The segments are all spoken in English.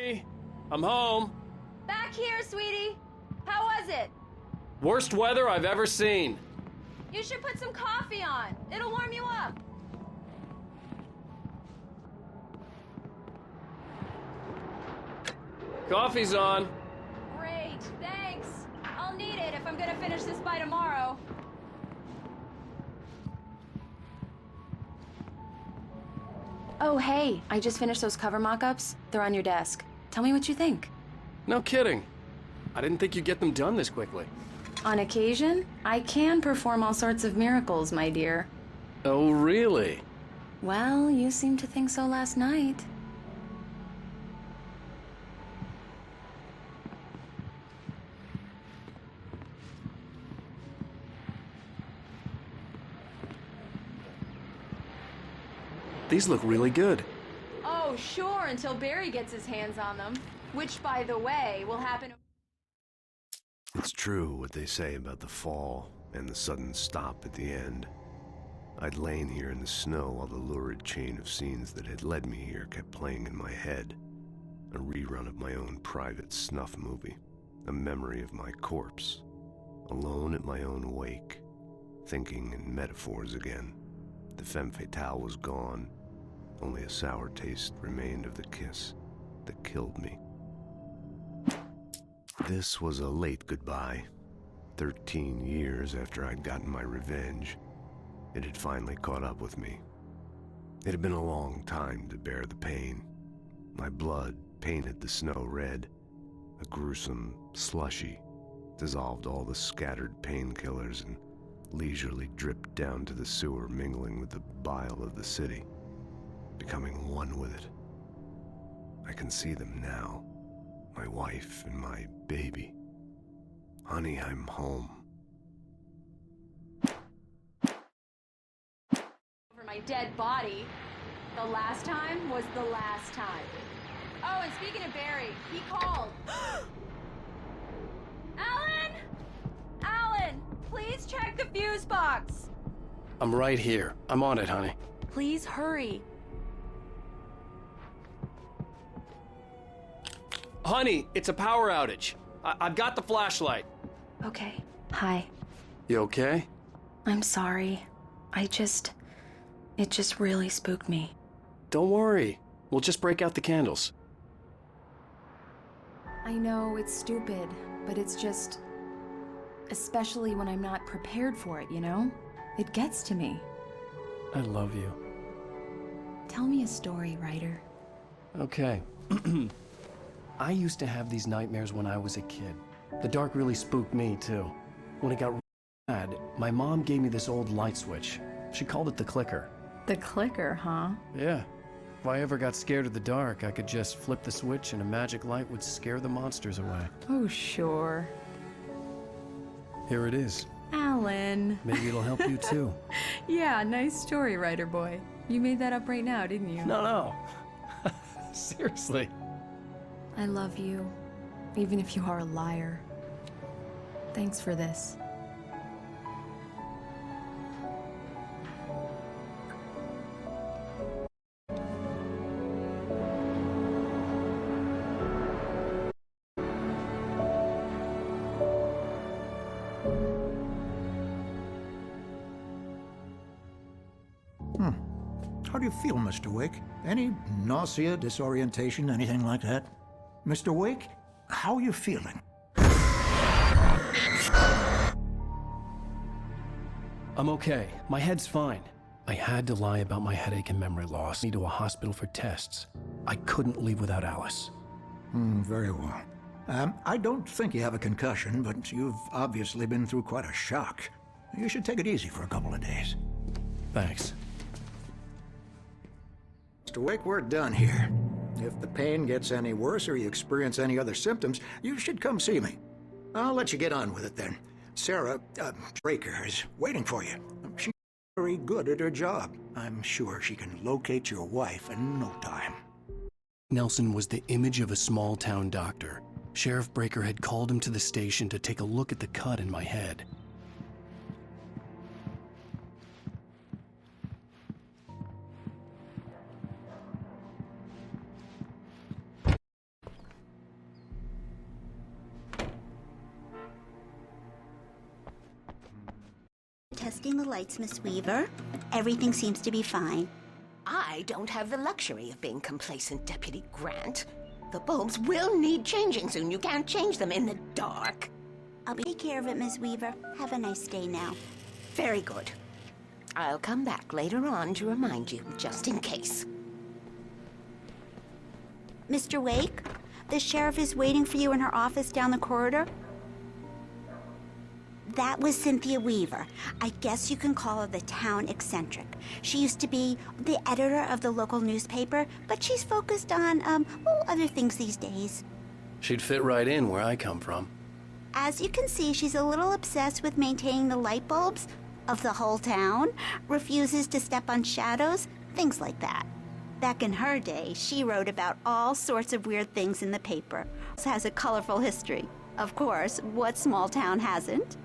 Honey, I'm home. Back here, sweetie. How was it? Worst weather I've ever seen. You should put some coffee on. It'll warm you up. Coffee's on. Great, thanks. I'll need it if I'm gonna finish this by tomorrow. Oh, hey, I just finished those cover mock-ups. They're on your desk. Tell me what you think. No kidding. I didn't think you'd get them done this quickly. On occasion, I can perform all sorts of miracles, my dear. Oh, really? Well, you seemed to think so last night. These look really good. Oh, sure, until Barry gets his hands on them. Which, by the way, will happen... It's true what they say about the fall and the sudden stop at the end. I'd lain here in the snow while the lurid chain of scenes that had led me here kept playing in my head. A rerun of my own private snuff movie. A memory of my corpse. Alone at my own wake. Thinking in metaphors again. The femme fatale was gone. Only a sour taste remained of the kiss that killed me. This was a late goodbye. 13 years after I'd gotten my revenge, it had finally caught up with me. It had been a long time to bear the pain. My blood painted the snow red. A gruesome slushy dissolved all the scattered painkillers and leisurely dripped down to the sewer, mingling with the bile of the city, becoming one with it. I can see them now. My wife and my baby. Honey, I'm home. ...for my dead body. The last time was the last time. Oh, and speaking of Barry, he called. Alan! Alan, please check the fuse box. I'm right here. I'm on it, honey. Please hurry. Honey, it's a power outage. I've got the flashlight. Okay. Hi. You okay? I'm sorry. It just really spooked me. Don't worry. We'll just break out the candles. I know it's stupid, but it's just... especially when I'm not prepared for it, you know? It gets to me. I love you. Tell me a story, writer. Okay. I used to have these nightmares when I was a kid. The dark really spooked me, too. When it got bad, my mom gave me this old light switch. She called it the clicker. The clicker, huh? Yeah. If I ever got scared of the dark, I could just flip the switch and a magic light would scare the monsters away. Oh, sure. Here it is. Alan. Maybe it'll help you, too. Yeah, nice story, writer boy. You made that up right now, didn't you? No. Seriously. I love you, even if you are a liar. Thanks for this. How do you feel, Mr. Wake? Any nausea, disorientation, anything like that? Mr. Wake, how are you feeling? I'm okay. My head's fine. I had to lie about my headache and memory loss. Me to a hospital for tests. I couldn't leave without Alice. Very well. I don't think you have a concussion, but you've obviously been through quite a shock. You should take it easy for a couple of days. Thanks. Mr. Wake, we're done here. If the pain gets any worse or you experience any other symptoms, you should come see me. I'll let you get on with it then. Sarah, Breaker, is waiting for you. She's very good at her job. I'm sure she can locate your wife in no time. Nelson was the image of a small-town doctor. Sheriff Breaker had called him to the station to take a look at the cut in my head. testing the lights, Miss Weaver. Everything seems to be fine. I don't have the luxury of being complacent, Deputy Grant. The bulbs will need changing soon. You can't change them in the dark. I'll take care of it, Miss Weaver. Have a nice day now. Very good. I'll come back later on to remind you, just in case. Mr. Wake, the sheriff is waiting for you in her office down the corridor. That was Cynthia Weaver. I guess you can call her the town eccentric. She used to be the editor of the local newspaper, but she's focused on, other things these days. She'd fit right in where I come from. As you can see, she's a little obsessed with maintaining the light bulbs of the whole town, refuses to step on shadows, things like that. Back in her day, she wrote about all sorts of weird things in the paper. It has a colorful history. Of course, what small town hasn't?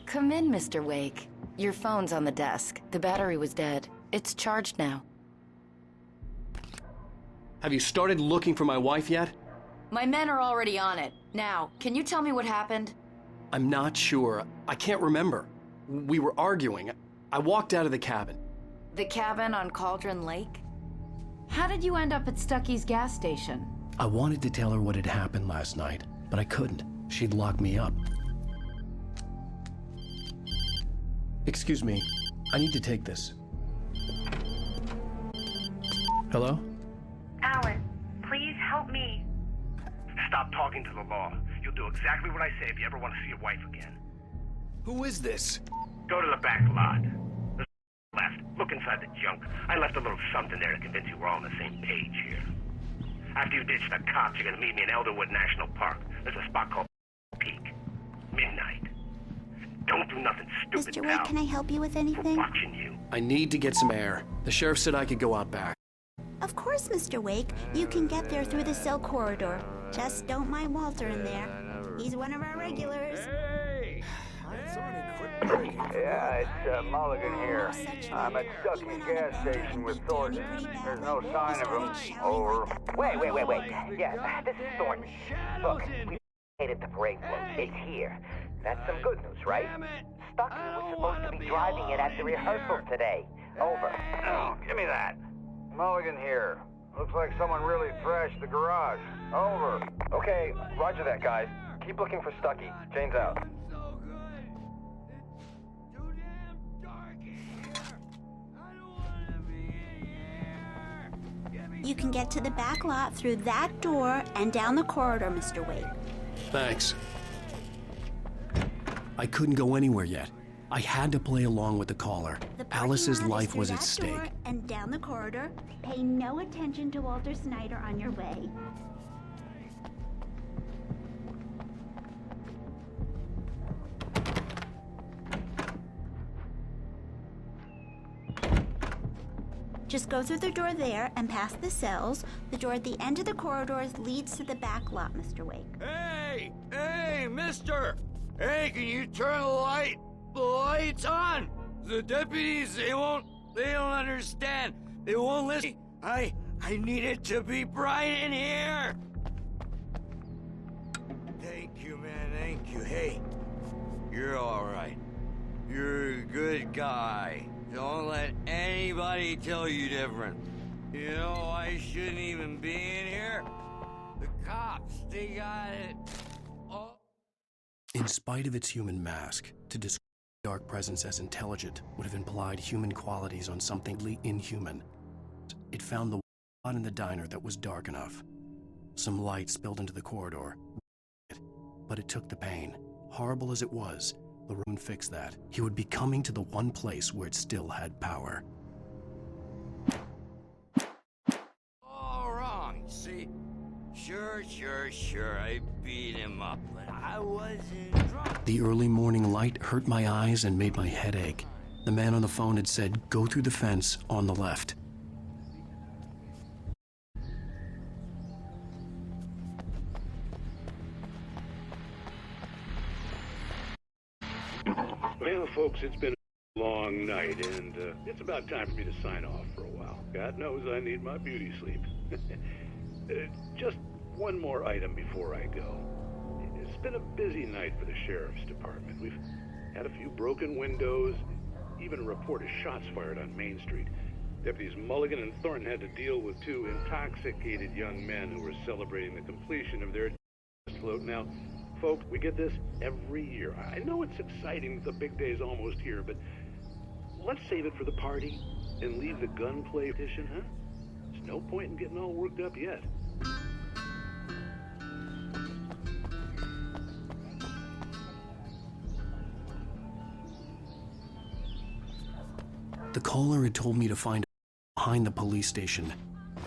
Come in, Mr. Wake. Your phone's on the desk. The battery was dead. It's charged now. Have you started looking for my wife yet? My men are already on it. Now, can you tell me what happened? I'm not sure. I can't remember. We were arguing. I walked out of the cabin. The cabin on Cauldron Lake? How did you end up at Stucky's gas station? I wanted to tell her what had happened last night, but I couldn't. She'd locked me up. Excuse me, I need to take this. Hello? Alan, please help me. Stop talking to the law. You'll do exactly what I say if you ever want to see your wife again. Who is this? Go to the back lot. There's left. Look inside the junk. I left a little something there to convince you we're all on the same page here. After you ditch the cops, you're gonna meet me in Elderwood National Park. There's a spot called Peak. Midnight. Don't do nothing stupid, Mr. pal. Wake, can I help you with We're anything? watching you. I need to get some air. The sheriff said I could go out back. Of course, Mr. Wake. You can get there through the cell corridor. Just don't mind Walter in there. He's one of our regulars. Yeah, it's Mulligan here. I'm at Stucky's gas station with Thornton. There's no sign of him. Over. Wait. Yeah, this is Thornton. Look, we located the parade float. It's here. That's some good news, right? Stucky was supposed to be driving it at the rehearsal today. Over. Oh, give me that. Mulligan here. Looks like someone really trashed the garage. Over. Okay, roger that, guys. Keep looking for Stucky. Jane's out. You can get to the back lot through that door and down the corridor, Mr. Wake. Thanks. I couldn't go anywhere yet. I had to play along with the caller. The parking Alice's lot is life through was that at stake. door and down the corridor. Pay no attention to Walter Snyder on your way. Just go through the door there and past the cells. The door at the end of the corridors leads to the back lot, Mr. Wake. Hey, mister! Hey, can you turn the lights on? The deputies, they don't understand. They won't listen. I need it to be bright in here. Thank you, man, thank you. Hey, you're all right. You're a good guy. Don't let anybody tell you different. You know, I shouldn't even be in here. The cops, they got it. In spite of its human mask, to describe the dark presence as intelligent would have implied human qualities on something inhuman. It found the spot in the diner that was dark enough. Some light spilled into the corridor, but it took the pain. Horrible as it was, LaRune fixed that. He would be coming to the one place where it still had power. All wrong, see? Sure, I beat him up, but I wasn't drunk. The early morning light hurt my eyes and made my head ache. The man on the phone had said, "Go through the fence on the left." Well, folks, it's been a long night, and it's about time for me to sign off for a while. God knows I need my beauty sleep. Just one more item before I go. It's been a busy night for the sheriff's department. We've had a few broken windows, even a report of shots fired on Main Street. Deputies Mulligan and Thornton had to deal with two intoxicated young men who were celebrating the completion of their float. Now, folks, we get this every year. I know it's exciting that the big day's almost here, but let's save it for the party and leave the gunplay petition, huh? There's no point in getting all worked up yet. The caller had told me to find behind the police station.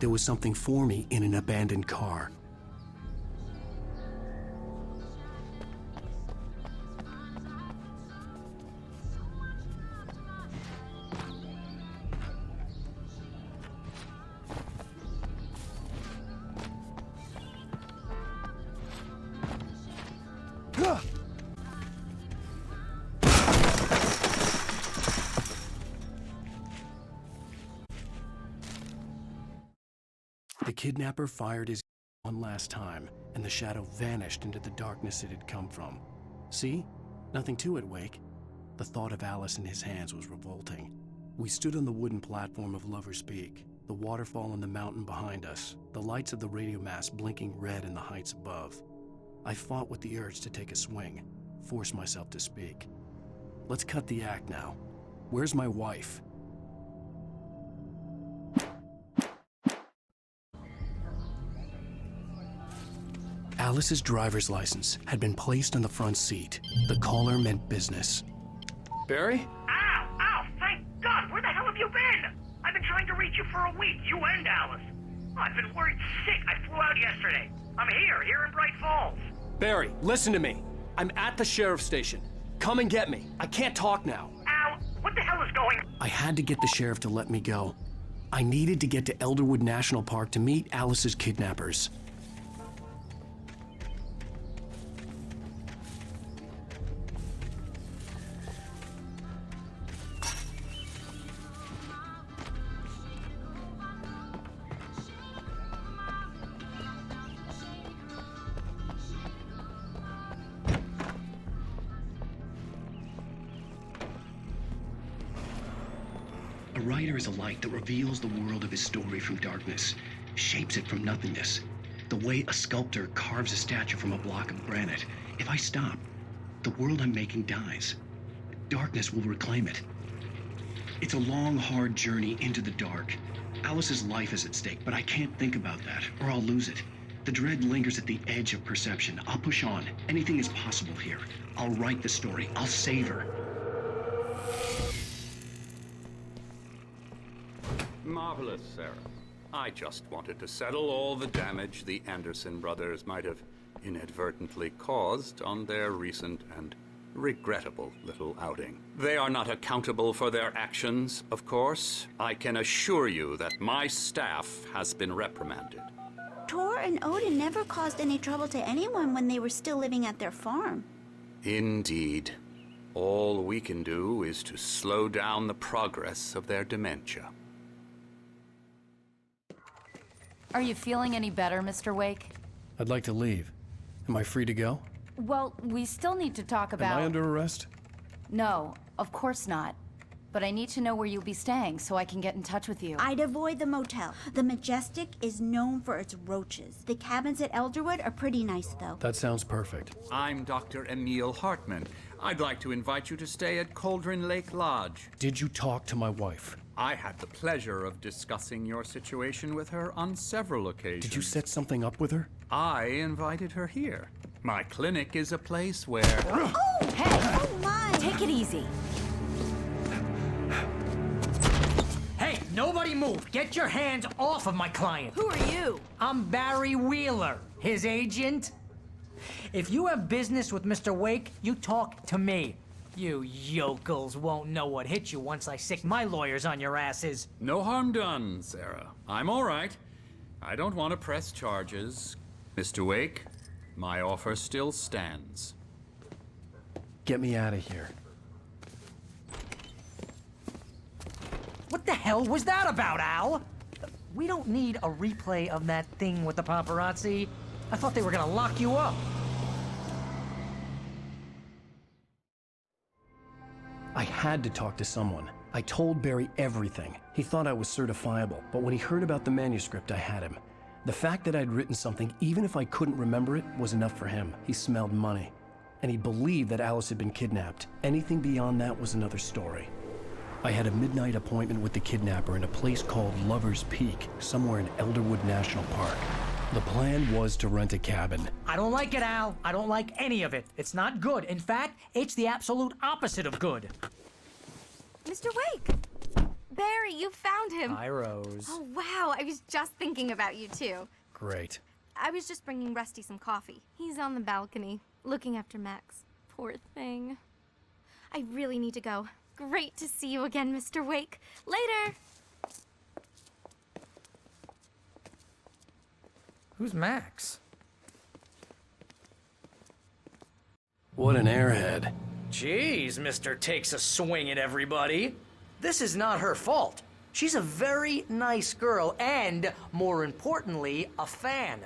There was something for me in an abandoned car. The kidnapper fired his one last time, and the shadow vanished into the darkness it had come from. See? Nothing to it, Wake. The thought of Alice in his hands was revolting. We stood on the wooden platform of Lover's Peak, the waterfall and the mountain behind us, the lights of the radio mast blinking red in the heights above. I fought with the urge to take a swing, force myself to speak. Let's cut the act now. Where's my wife? Alice's driver's license had been placed on the front seat. The caller meant business. Barry? Ow! Ow! Thank God! Where the hell have you been? I've been trying to reach you for a week, you and Alice. I've been worried sick. I flew out yesterday. I'm here in Bright Falls. Barry, listen to me. I'm at the sheriff's station. Come and get me. I can't talk now. Ow! What the hell is going on? I had to get the sheriff to let me go. I needed to get to Elderwood National Park to meet Alice's kidnappers. A writer is a light that reveals the world of his story from darkness, shapes it from nothingness. The way a sculptor carves a statue from a block of granite. If I stop, the world I'm making dies. Darkness will reclaim it. It's a long, hard journey into the dark. Alice's life is at stake, but I can't think about that, or I'll lose it. The dread lingers at the edge of perception. I'll push on. Anything is possible here. I'll write the story. I'll save her. Marvelous, Sarah. I just wanted to settle all the damage the Anderson brothers might have inadvertently caused on their recent and regrettable little outing. They are not accountable for their actions, of course. I can assure you that my staff has been reprimanded. Tor and Odin never caused any trouble to anyone when they were still living at their farm. Indeed. All we can do is to slow down the progress of their dementia. Are you feeling any better, Mr. Wake? I'd like to leave. Am I free to go? Well, we still need to talk about... Am I under arrest? No, of course not. But I need to know where you'll be staying so I can get in touch with you. I'd avoid the motel. The Majestic is known for its roaches. The cabins at Elderwood are pretty nice, though. That sounds perfect. I'm Dr. Emil Hartman. I'd like to invite you to stay at Cauldron Lake Lodge. Did you talk to my wife? I had the pleasure of discussing your situation with her on several occasions. Did you set something up with her? I invited her here. My clinic is a place where... Oh! Hey! Oh, my! Take it easy. Hey, nobody move! Get your hands off of my client! Who are you? I'm Barry Wheeler, his agent. If you have business with Mr. Wake, you talk to me. You yokels won't know what hit you once I sick my lawyers on your asses. No harm done, Sarah. I'm all right. I don't want to press charges. Mr. Wake, my offer still stands. Get me out of here. What the hell was that about, Al? We don't need a replay of that thing with the paparazzi. I thought they were gonna lock you up. I had to talk to someone. I told Barry everything. He thought I was certifiable, but when he heard about the manuscript, I had him. The fact that I'd written something, even if I couldn't remember it, was enough for him. He smelled money. And he believed that Alice had been kidnapped. Anything beyond that was another story. I had a midnight appointment with the kidnapper in a place called Lover's Peak, somewhere in Elderwood National Park. The plan was to rent a cabin. I don't like it, Al. I don't like any of it. It's not good. In fact, it's the absolute opposite of good. Mr. Wake! Barry, you found him! Hi, Rose. Oh, wow. I was just thinking about you, too. Great. I was just bringing Rusty some coffee. He's on the balcony, looking after Max. Poor thing. I really need to go. Great to see you again, Mr. Wake. Later! Who's Max? What an airhead. Jeez, Mr. Takes a Swing at everybody. This is not her fault. She's a very nice girl and, more importantly, a fan.